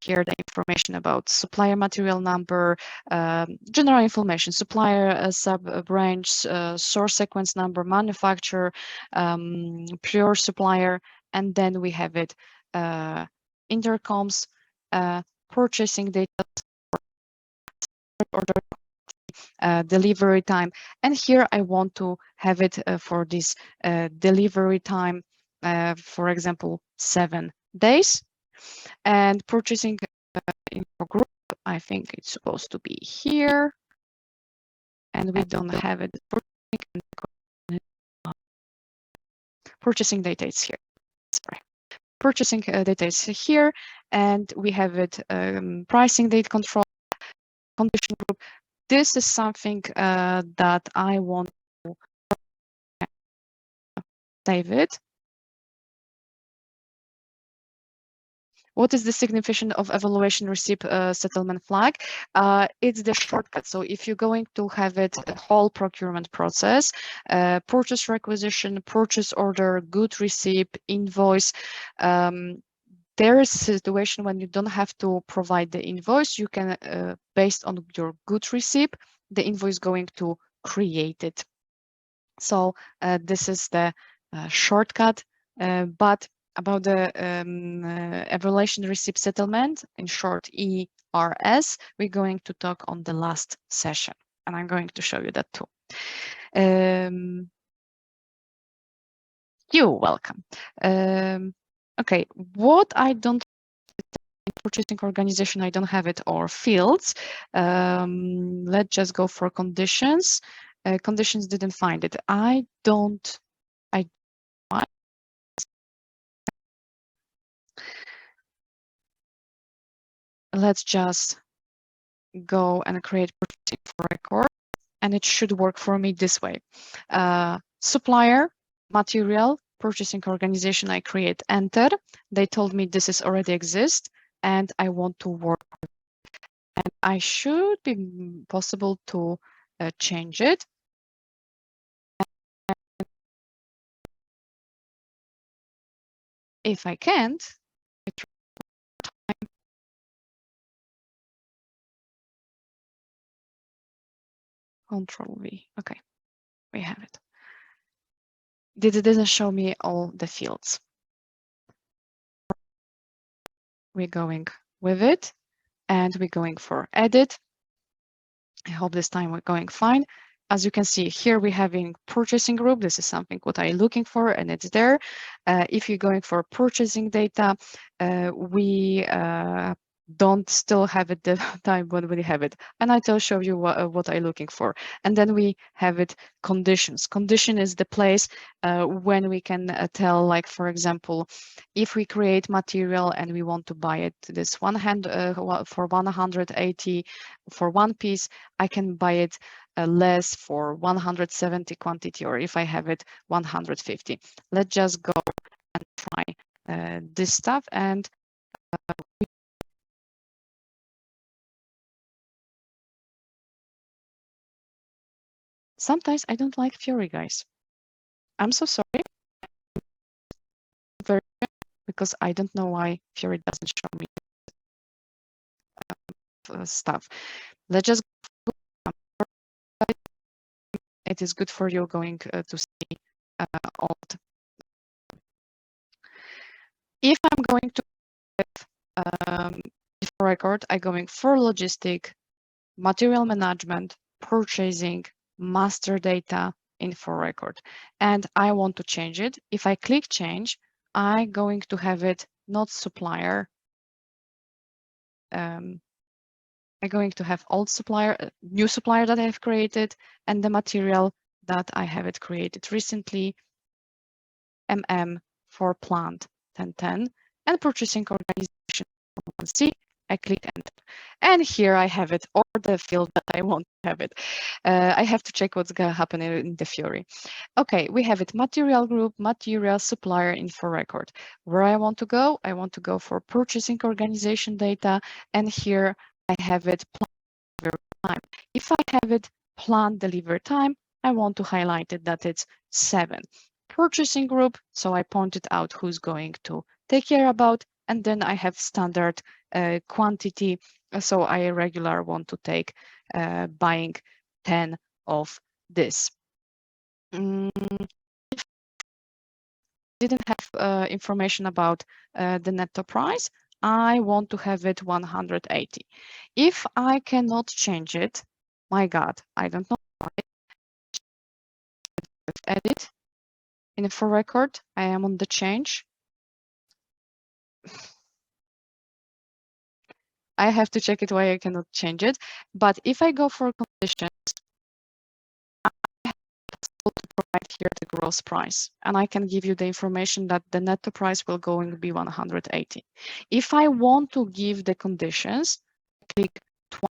Here the information about supplier material number, general information, supplier sub-branch, source sequence number, manufacturer, pure supplier, and then we have it intercoms, purchasing data, order, delivery time, and here I want to have it for this delivery time, for example, 7 days. And purchasing info group, I think it's supposed to be here, and we don't have it. Purchasing data is here. Sorry. Purchasing data is here, and we have it pricing date control, condition group. This is something that I want to save it. What is the significance of evaluation receipt settlement flag? It's the shortcut. So if you're going to have it a whole procurement process, purchase requisition, purchase order, good receipt, invoice, there is a situation when you don't have to provide the invoice. You can, based on your good receipt, the invoice going to create it. So this is the shortcut, but about the evaluation receipt settlement, in short ERS, we're going to talk on the last session, and I'm going to show you that too. You're welcome. Okay, what I don't in purchasing organization, I don't have it, or fields. Let's just go for conditions. Conditions didn't find it. Let's just go and create purchasing record, and it should work for me this way. Supplier, material, purchasing organization, I create, enter. They told me this is already exist, and I want to work with it. And I should be possible to change it. If I can't, Control V. Okay, we have it. It doesn't show me all the fields. We're going with it, and we're going for edit. I hope this time we're going fine. As you can see here, we're having purchasing group. This is something what I'm looking for, and it's there. If you're going for purchasing data, we don't still have it the time when we have it. And I will show you what I'm looking for. And then we have it conditions. Condition is the place when we can tell, like, for example, if we create material and we want to buy it this one hand for 180 for one piece, I can buy it less for 170 quantity, or if I have it 150. Let's just go and try this stuff, and sometimes I don't like Fiori, guys. I'm so sorry. Because I don't know why Fiori doesn't show me stuff. Let's just go. It is good for you going to see all. If I'm going to for record, I'm going for logistic, material management, purchasing, master data, info record, and I want to change it. If I click change, I'm going to have it not supplier. I'm going to have old supplier, new supplier that I have created, and the material that I have it created recently, for plant 1010, and purchasing organization 1C. I click enter, and here I have it, or the field that I want to have it. I have to check what's gonna happen in the Fiori. Okay, we have it material group, material supplier info record. Where I want to go? I want to go for purchasing organization data, and here I have it plant delivery time. If I have it plant delivery time, I want to highlight it that it's 7. Purchasing group, so I pointed out who's going to take care about, and then I have standard quantity, so I regular want to take buying 10 of this. Didn't have information about the netto price. I want to have it 180. If I cannot change it, my God, I don't know why. Edit info record. I am on the change. I have to check it why I cannot change it. But if I go for conditions, I have to provide here the gross price, and I can give you the information that the netto price will going to be 180. If I want to give the conditions, click twice,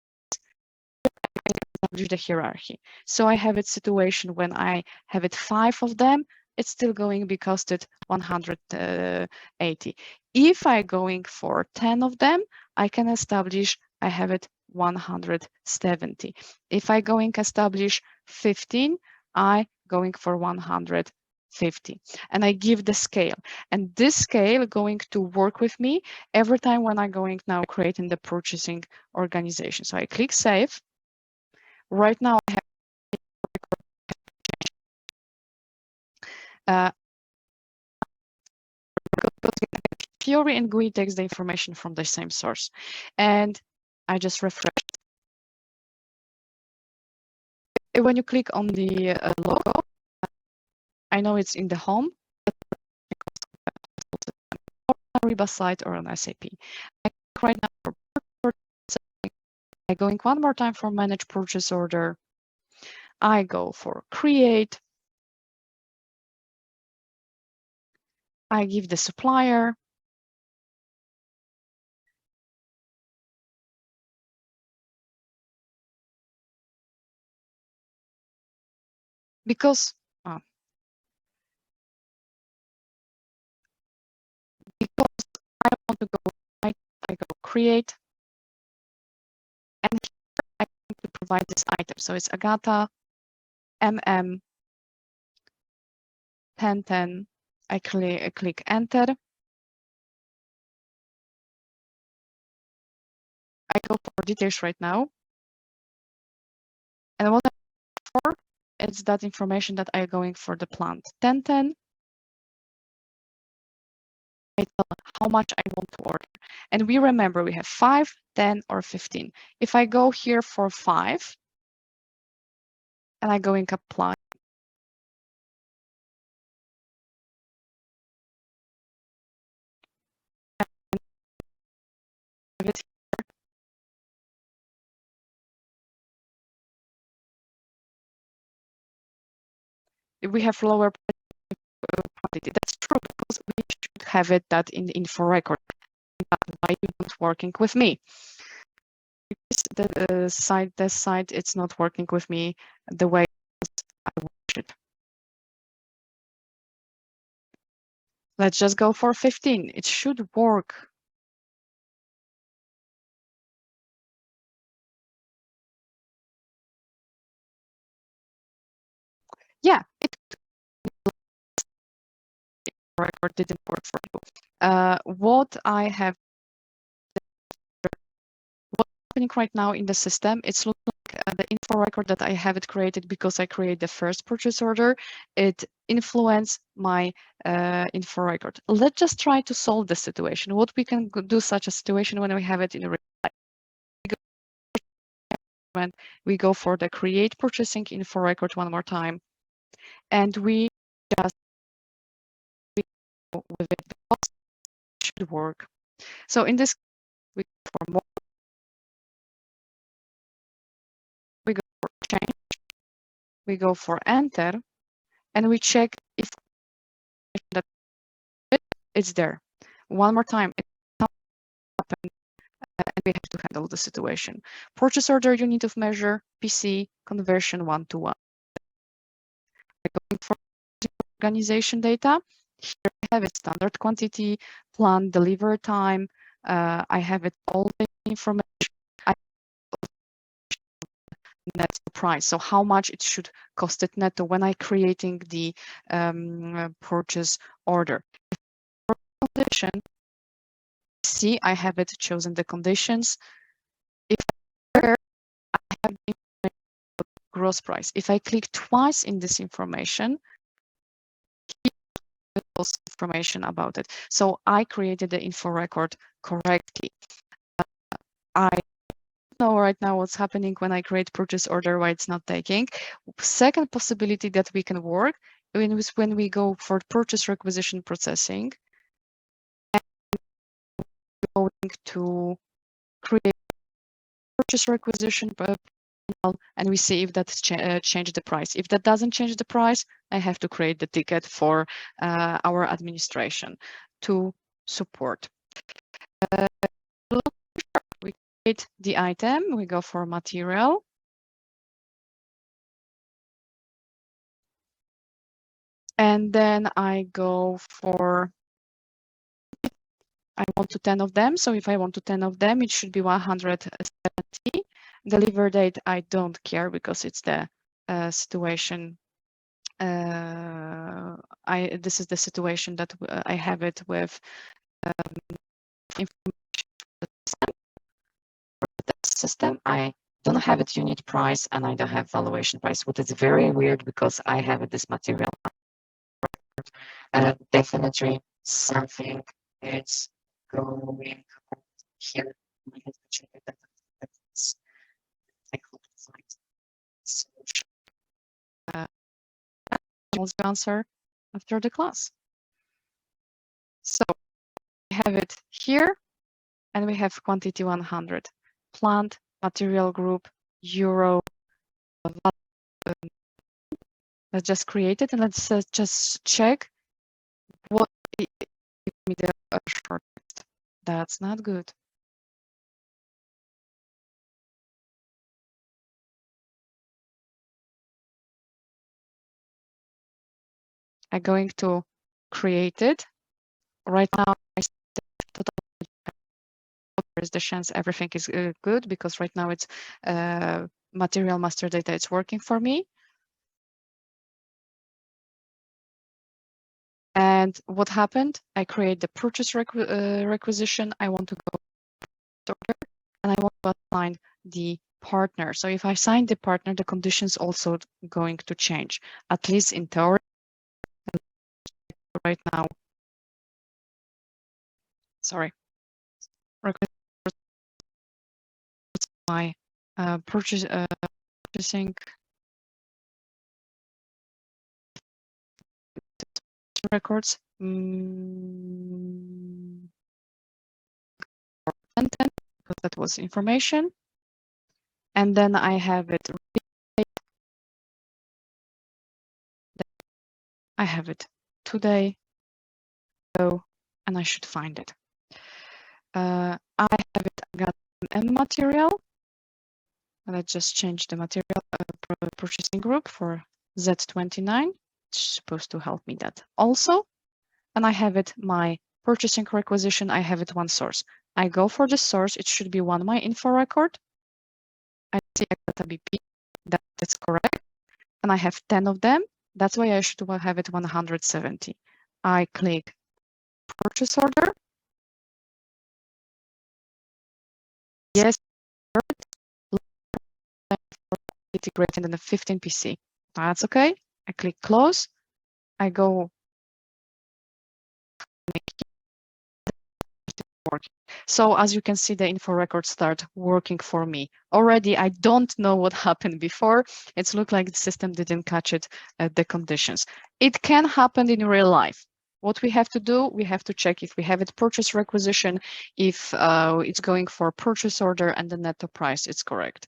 I establish the hierarchy. So I have a situation when I have it 5 of them, it's still going to be costed 180. If I going for 10 of them, I can establish I have it 170. If I going establish 15, I going for 150. And I give the scale. And this scale going to work with me every time when I going now creating the purchasing organization. So I click save. Right now I have Fiori and GUI takes the information from the same source. And I just refresh. When you click on the logo, I know it's in the home, Ariba site or on SAP. I click right now for I going one more time for manage purchase order. I go for create. I give the supplier. Because I want to go, I go create, and I want to provide this item. So it's Agata MM 1010. I click enter. I go for details right now. And what I'm for, it's that information that I'm going for the plant. 1010. I tell how much I want to order. And we remember we have 5, 10, or 15. If I go here for 5, and I go in apply, we have lower quantity. That's true because we should have it that in the info record. Why you not working with me? The site, it's not working with me the way I wish it. Let's just go for 15. It should work. Yeah, it record didn't work for you. What I have happening right now in the system, it's looking like the info record that I have it created because I created the first purchase order. It influenced my info record. Let's just try to solve the situation. What we can do such a situation when we have it in a we go for the create purchasing info record one more time, and we just go with it. It should work. So in this, we go for more. We go for change. We go for enter, and we check if that it's there. One more time, it happened, and we have to handle the situation. Purchase order unit of measure, PC, conversion 1-to-1. Going for organization data, here I have it standard quantity, plan deliver time. I have it all the information. I net price, so how much it should cost it netto when I creating the purchase order. Condition, see, I have it chosen the conditions. If I have the gross price, if I click twice in this information, also information about it. So I created the info record correctly. I know right now what's happening when I create purchase order, why it's not taking. Second possibility that we can work is when we go for purchase requisition processing, and we're going to create purchase requisition and we see if that's changed the price. If that doesn't change the price, I have to create the ticket for our administration to support. We create the item, we go for material. And then I go for I want to 10 of them. So if I want to 10 of them, it should be 170. Deliver date, I don't care because it's the situation. This is the situation that I have it with information system. I don't have it unit price and I don't have valuation price, which is very weird because I have this material. Definitely something is going here. I have to check it. I hope to find solution. I'll answer after the class. So we have it here, and we have quantity 100, plant, material group, euro. Let's just create it and let's just check what give me the short text. That's not good. I'm going to create it. Right now, there is the chance everything is good because right now it's material master data. It's working for me. And what happened? I create the purchase requisition. I want to go and I want to assign the partner. So if I sign the partner, the conditions also going to change, at least in theory. Right now, sorry, my purchasing records. Because that was information. And then I have it. I have it today. So, and I should find it. I have it. I got M material. Let's just change the material purchasing group for Z29. It's supposed to help me that also. And I have it my purchasing requisition. I have it one source. I go for the source. It should be one my info record. I see data BP. That's correct. And I have 10 of them. That's why I should have it 170. I click purchase order. Yes, greater than the 15 PC. That's okay. I click close. I go work. So as you can see, the info records start working for me. Already, I don't know what happened before. It's looked like the system didn't catch it, the conditions. It can happen in real life. What we have to do, we have to check if we have it purchase requisition, if it's going for purchase order and the netto price is correct.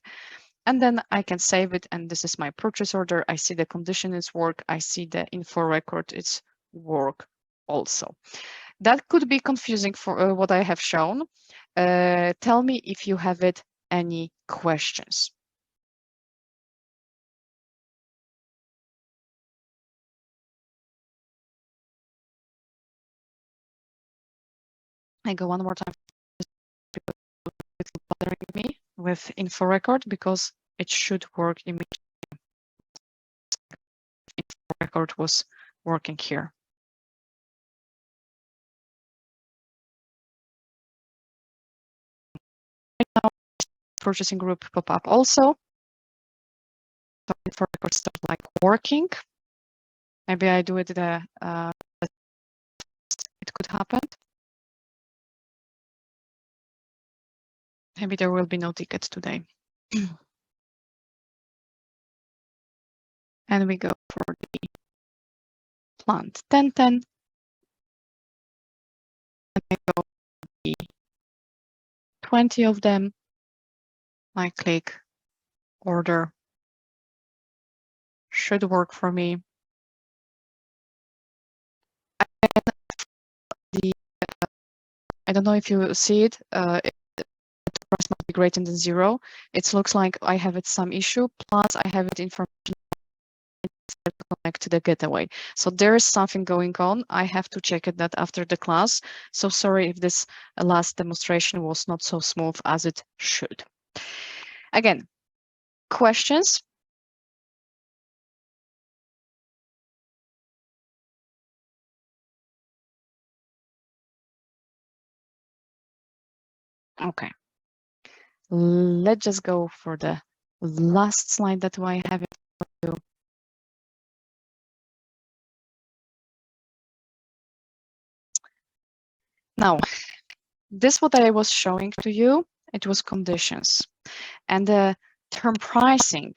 And then I can save it. And this is my purchase order. I see the condition is work. I see the info record it's work also. That could be confusing for what I have shown. Tell me if you have it any questions. I go one more time. It's bothering me with info record because it should work immediately. Info record was working here. Right now, purchasing group pop up also. So info record start like working. Maybe I do it it could happen. Maybe there will be no tickets today. And we go for the plant 1010. And I go the 20 of them. I click order. Should work for me. I don't know if you see it. The price must be greater than 0. It looks like I have it some issue. Plus, I have it information connect to the getaway. So there is something going on. I have to check it that after the class. So sorry if this last demonstration was not so smooth as it should. Again, questions? Okay. Let's just go for the last slide that I have it for you. Now, this what I was showing to you, it was conditions. And the term pricing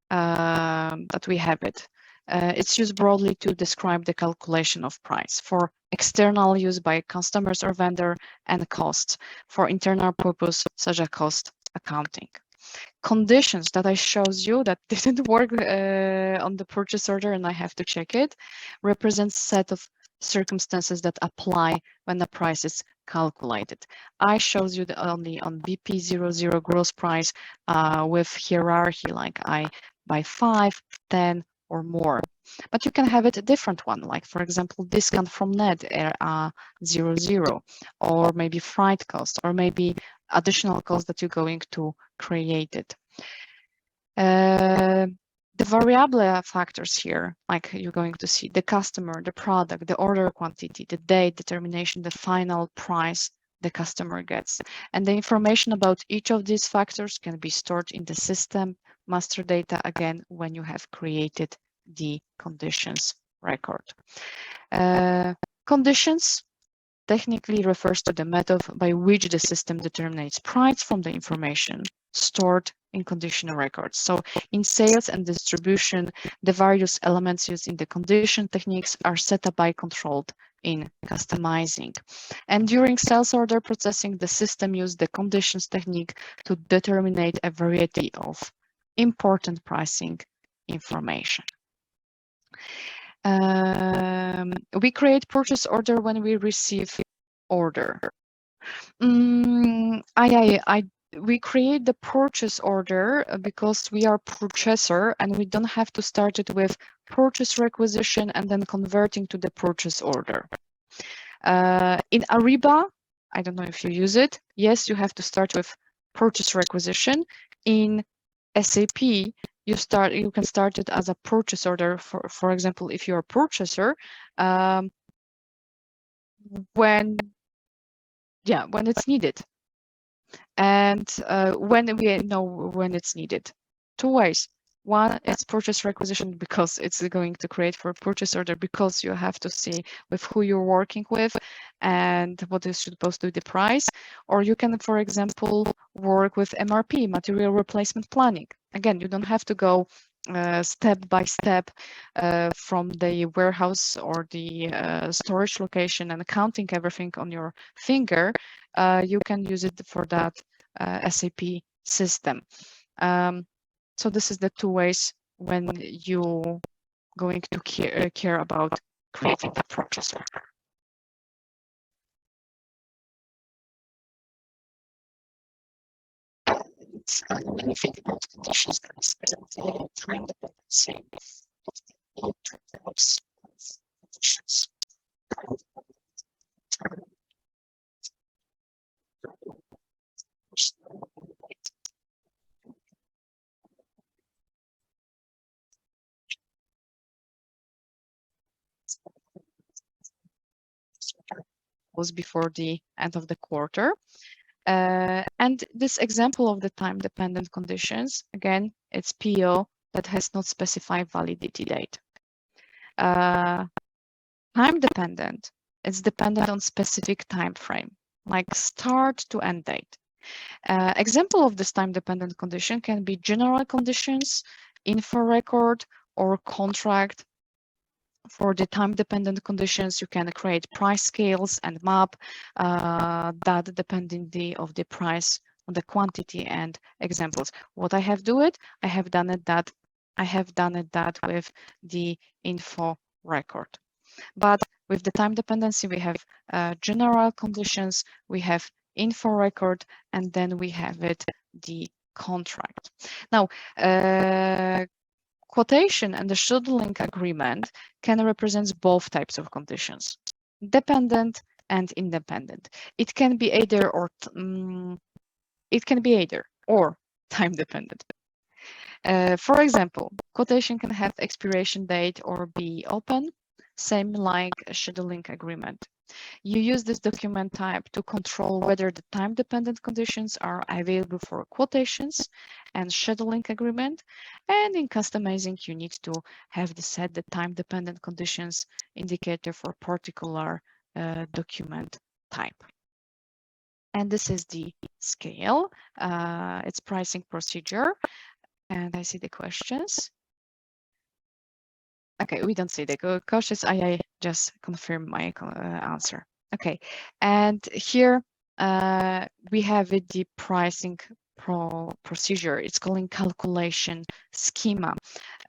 that we have it, it's used broadly to describe the calculation of price for external use by customers or vendor and costs for internal purpose such as cost accounting. Conditions that I showed you that didn't work on the purchase order and I have to check it, represents set of circumstances that apply when the price is calculated. I showed you only on BP00 gross price with hierarchy, like I buy 5, 10 or more. But you can have it a different one, like for example, discount from net 00, or maybe freight cost, or maybe additional cost that you're going to create it. The variable factors here, like you're going to see the customer, the product, the order quantity, the date, determination, the final price the customer gets. And the information about each of these factors can be stored in the system master data again when you have created the conditions record. Conditions technically refers to the method by which the system determines price from the information stored in condition records. So in sales and distribution, the various elements used in the condition techniques are set up by controlled in customizing. And during sales order processing, the system used the conditions technique to determine a variety of important pricing information. We create purchase order when we receive order. We create the purchase order because we are purchaser and we don't have to start it with purchase requisition and then converting to the purchase order. In Ariba, I don't know if you use it. Yes, you have to start with purchase requisition. In SAP, you can start it as a purchase order. For example, if you're a purchaser, when it's needed, and when we know when it's needed. 2 ways. One, it's purchase requisition because it's going to create for a purchase order because you have to see with who you're working with and what is supposed to be the price. Or you can, for example, work with MRP, material replacement planning. Again, you don't have to go step by step from the warehouse or the storage location and counting everything on your finger. You can use it for that SAP system. So this is the 2 ways when you going to care about creating the purchase order. Anything about conditions that is time dependency conditions. Was before the end of the quarter. And this example of the time-dependent conditions, again, it's PO that has not specified validity date. Time-dependent, it's dependent on specific time frame, like start to end date. Example of this time-dependent condition can be general conditions, info record, or contract. For the time-dependent conditions, you can create price scales and map that depending of the price on the quantity and examples. What I have done it that with the info record. But with the time dependency, we have general conditions, we have info record, and then we have the contract. Now, quotation and the scheduling agreement can represent both types of conditions, dependent and independent. It can be either or time dependent. For example, quotation can have expiration date or be open, same like a scheduling agreement. You use this document type to control whether the time-dependent conditions are available for quotations and scheduling agreement. And in customizing, you need to have set the time-dependent conditions indicator for particular document type. And this is the scale. It's pricing procedure. And I see the questions. Okay, we don't see the questions. I just confirm my answer. Okay, and here we have the pricing procedure. It's called calculation schema.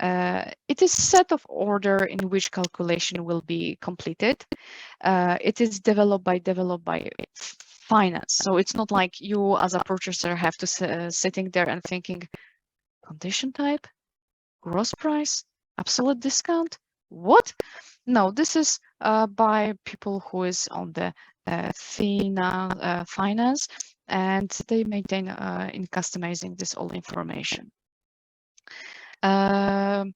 It is set of order in which calculation will be completed. It is developed by finance. So it's not like you as a purchaser have to sitting there and thinking condition type, gross price, absolute discount. What? No, this is by people who is on the finance, and they maintain in customizing this all information. How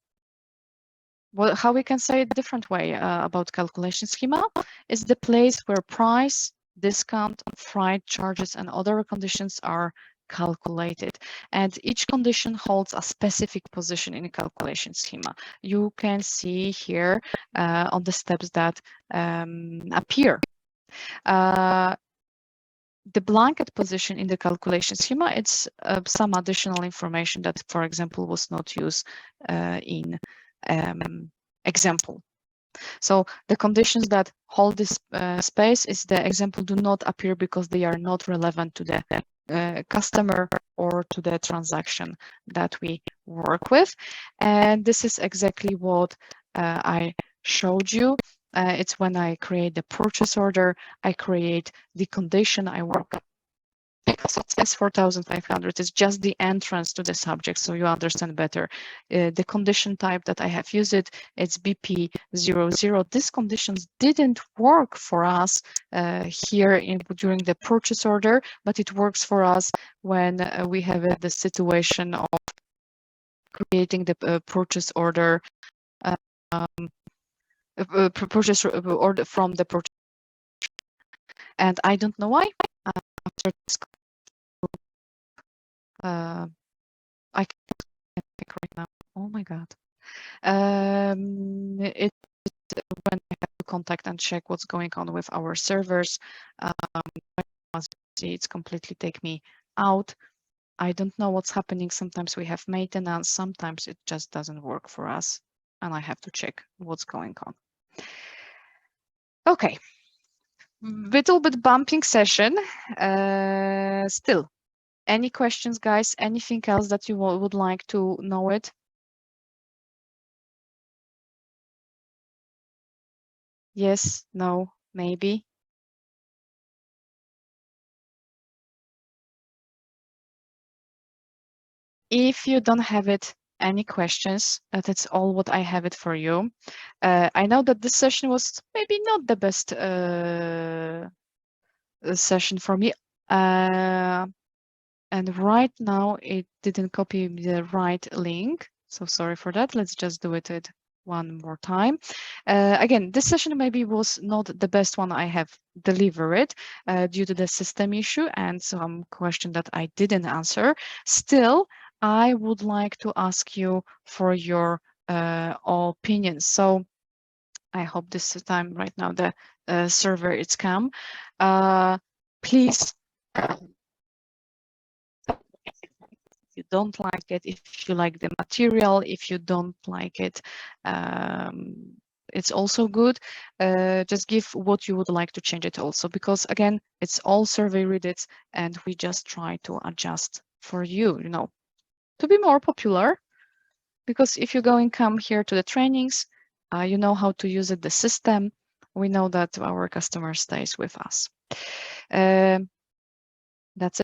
we can say it a different way about calculation schema is the place where price, discount, freight charges, and other conditions are calculated, and each condition holds a specific position in a calculation schema. You can see here on the steps that appear. The blanket position in the calculation schema, it's some additional information that, for example, was not used in example. So the conditions that hold this space is the example do not appear because they are not relevant to the customer or to the transaction that we work with. And this is exactly what I showed you. It's when I create the purchase order, I create the condition I work because it says 4,500. It's just the entrance to the subject, so you understand better. The condition type that I have used it's BP00. These conditions didn't work for us here during the purchase order, but it works for us when we have the situation of creating the purchase order. Purchase order from the purchase, and I don't know why. After this, I can't think right now. Oh my god! It's when I have to contact and check what's going on with our servers. It's completely take me out. I don't know what's happening. Sometimes we have maintenance. Sometimes it just doesn't work for us, and I have to check what's going on. Okay, little bit bumping session. Still, any questions, guys? Anything else that you would like to know it? Yes, no, maybe. If you don't have it, any questions, that's all what I have it for you. I know that this session was maybe not the best session for me. And right now it didn't copy the right link. So sorry for that. Let's just do it one more time. Again, this session maybe was not the best one I have delivered due to the system issue and some question that I didn't answer. Still, I would like to ask you for your opinions. So I hope this time right now the server is come. Please, if you don't like it, if you like the material, if you don't like it, it's also good. Just give what you would like to change it also, because again, it's all survey readers and we just try to adjust for you, you know, to be more popular. Because if you go and come here to the trainings, you know how to use it, the system. We know that our customer stays with us. That's it.